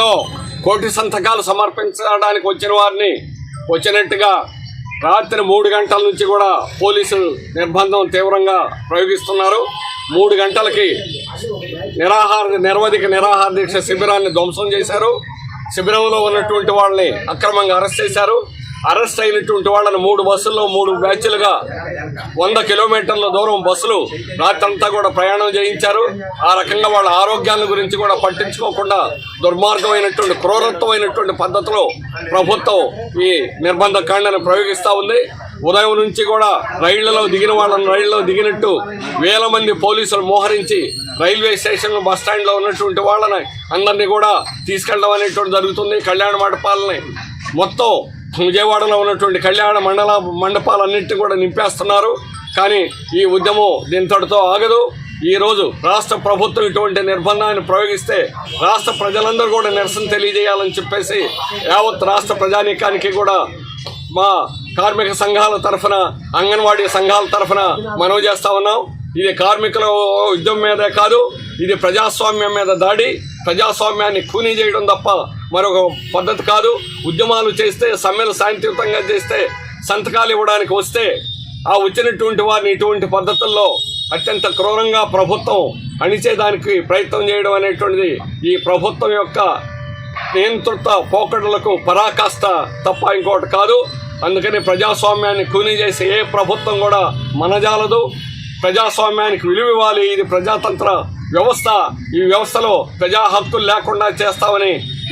జిల్లాలో కోటి సంతకాలు సమర్పించడానికి వచ్చిన వారిని వచ్చినట్టుగా రాత్రి 3 గంటల నుంచి కూడా పోలీసులు నిర్బంధం తీవ్రంగా ప్రయోగిస్తున్నారు. 3 గంటలకి నిరవధిక నిరాహార దీక్ష శిబిరాన్ని ధ్వంసం చేశారు. శిబిరంలో ఉన్నటువంటి వాళ్ళని అక్రమంగా అరెస్ట్ చేశారు. అరెస్ట్ అయినటువంటి వాళ్ళని 3 బస్సుల్లో 3 బ్యాచ్లుగా 100 కిలోమీటర్ల దూరం బస్సులు రాత్రంతా కూడా ప్రయాణం చేయించారు. ఆ రకంగా వాళ్ళ ఆరోగ్యాల గురించి కూడా పట్టించుకోకుండా దుర్మార్గమైనటువంటి క్రూరత్వమైనటువంటి పద్ధతిలో ప్రభుత్వం ఈ నిర్బంధ కాండను ప్రయోగిస్తూ ఉంది. ఉదయం నుంచి కూడా రైళ్లలో దిగిన వాళ్ళని రైళ్లలో దిగినట్టు వేల మంది పోలీసులు మోహరించి రైల్వే స్టేషన్ బస్ స్టాండ్లో ఉన్నటువంటి వాళ్ళని అందరినీ కూడా తీసుకెళ్ళడం అనేటువంటి జరుగుతుంది. కళ్యాణ మండపాలని మొత్తం విజయవాడలో ఉన్నటువంటి కళ్యాణ మండపాలన్నింటినీ కూడా నింపేస్తున్నారు. కానీ ఈ ఉద్యమం దీంతటితో ఆగదు. ఈరోజు రాష్ట్ర ప్రభుత్వం ఇటువంటి నిర్బంధాన్ని ప్రయోగిస్తే రాష్ట్ర ప్రజలందరూ కూడా నిరసన తెలియజేయాలని చెప్పేసి యావత్ రాష్ట్ర ప్రజానీకానికి కూడా మా కార్మిక సంఘాల తరఫున అంగన్వాడీ సంఘాల తరఫున మనవి చేస్తా ఉన్నాం. ఇది కార్మికుల యుద్ధం మీదే కాదు, ఇది ప్రజాస్వామ్యం మీద దాడి. ప్రజాస్వామ్యాన్ని ఖూనీ చేయడం తప్ప మరొక పద్ధతి కాదు. ఉద్యమాలు చేస్తే సమ్మెలు శాంతియుతంగా చేస్తే సంతకాలు ఇవ్వడానికి వస్తే ఆ వచ్చినటువంటి వారిని ఇటువంటి పద్ధతుల్లో అత్యంత క్రూరంగా ప్రభుత్వం అణిచేదానికి ప్రయత్నం చేయడం అనేటువంటిది ఈ ప్రభుత్వం యొక్క నియంత్రిత పోకడలకు పరాకాష్ట తప్ప ఇంకోటి కాదు. అందుకని ప్రజాస్వామ్యాన్ని ఖూనీ చేసే ఏ ప్రభుత్వం కూడా మనజాలదు. ప్రజాస్వామ్యానికి విలువ ఇవ్వాలి. ఇది ప్రజాతంత్ర వ్యవస్థ. ఈ వ్యవస్థలో ప్రజా హక్కులు లేకుండా చేస్తామని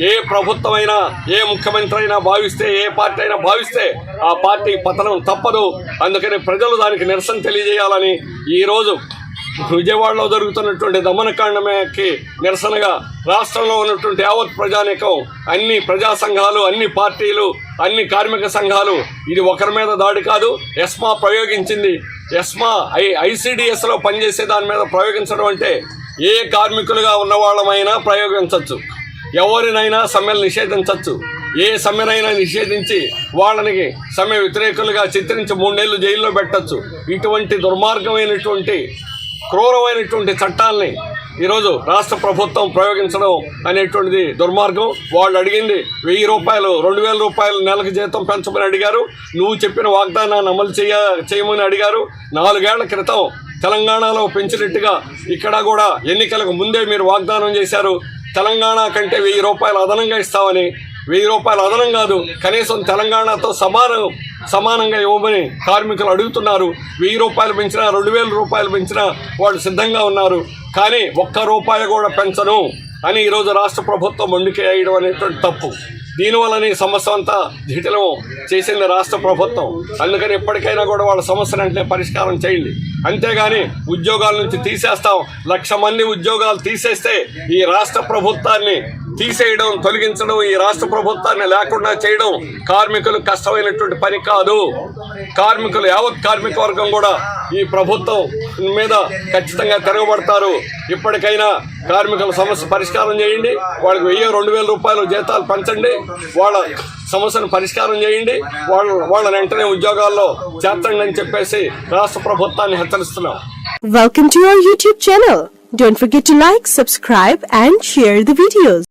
ఏ ప్రభుత్వమైనా ఏ ముఖ్యమంత్రి అయినా భావిస్తే, ఏ పార్టీ అయినా భావిస్తే ఆ పార్టీ పతనం తప్పదు. అందుకని ప్రజలు దానికి నిరసన తెలియజేయాలని ఈరోజు విజయవాడలో జరుగుతున్నటువంటి దమనకాండకి నిరసనగా రాష్ట్రంలో ఉన్నటువంటి యావత్ ప్రజానీకం, అన్ని ప్రజా సంఘాలు, అన్ని పార్టీలు, అన్ని కార్మిక సంఘాలు ఇది ఒకరి మీద దాడి కాదు. ఎస్మా ప్రయోగించింది. ఎస్మా ఐసిడిఎస్లో పనిచేసే దాని మీద ప్రయోగించడం అంటే ఏ కార్మికులుగా ఉన్న వాళ్ళమైనా ప్రయోగించవచ్చు, ఎవరినైనా సమ్మెలు నిషేధించవచ్చు. ఏ సమ్మెనైనా నిషేధించి వాళ్ళని సమ్మె వ్యతిరేకులుగా చిత్రించి 3 నెలలు జైల్లో పెట్టచ్చు. ఇటువంటి దుర్మార్గమైనటువంటి క్రూరమైనటువంటి చట్టాలని ఈరోజు రాష్ట్ర ప్రభుత్వం ప్రయోగించడం అనేటువంటిది దుర్మార్గం. వాళ్ళు అడిగింది 1000 రూపాయలు, 2000 రూపాయలు నెలకు జీతం పెంచమని అడిగారు. నువ్వు చెప్పిన వాగ్దానాన్ని అమలు చేయమని అడిగారు. 4 ఏళ్ల క్రితం తెలంగాణలో పెంచినట్టుగా ఇక్కడ కూడా ఎన్నికలకు ముందే మీరు వాగ్దానం చేశారు. తెలంగాణ కంటే 1000 రూపాయలు అదనంగా ఇస్తామని. 1000 రూపాయలు అదనం కాదు, కనీసం తెలంగాణతో సమానంగా ఇవ్వమని కార్మికులు అడుగుతున్నారు. 1000 రూపాయలు పెంచినా, 2000 రూపాయలు పెంచినా వాళ్ళు సిద్ధంగా ఉన్నారు. కానీ 1 రూపాయి కూడా పెంచను అని ఈరోజు రాష్ట్ర ప్రభుత్వం మొండికేయడం అనేటువంటి తప్పు. దీనివల్ల సమస్య అంతా జటిలం చేసింది రాష్ట్ర ప్రభుత్వం. అందుకని ఎప్పటికైనా కూడా వాళ్ళ సమస్యను అంటే పరిష్కారం చేయండి. అంతేగాని ఉద్యోగాల నుంచి తీసేస్తాం, 1,00,000 మంది ఉద్యోగాలు తీసేస్తే ఈ రాష్ట్ర ప్రభుత్వాన్ని తీసేయడం, తొలగించడం, ఈ రాష్ట్ర ప్రభుత్వాన్ని లేకుండా చేయడం కార్మికులు కష్టమైనటువంటి పని కాదు. కార్మికులు, యావత్ కార్మిక వర్గం కూడా ఈ ప్రభుత్వం మీద ఖచ్చితంగా తిరగబడతారు. ఇప్పటికైనా కార్మికుల సమస్య పరిష్కారం చేయండి. వాళ్ళకి 1000-2000 రూపాయలు జీతాలు పెంచండి. వాళ్ళ సమస్యను పరిష్కారం చేయండి. వాళ్ళ వెంటనే ఉద్యోగాల్లో చేర్చండి అని చెప్పేసి రాష్ట్ర ప్రభుత్వాన్ని హెచ్చరిస్తున్నాం. Welcome to our YouTube channel. Don't forget to like, subscribe and share the videos.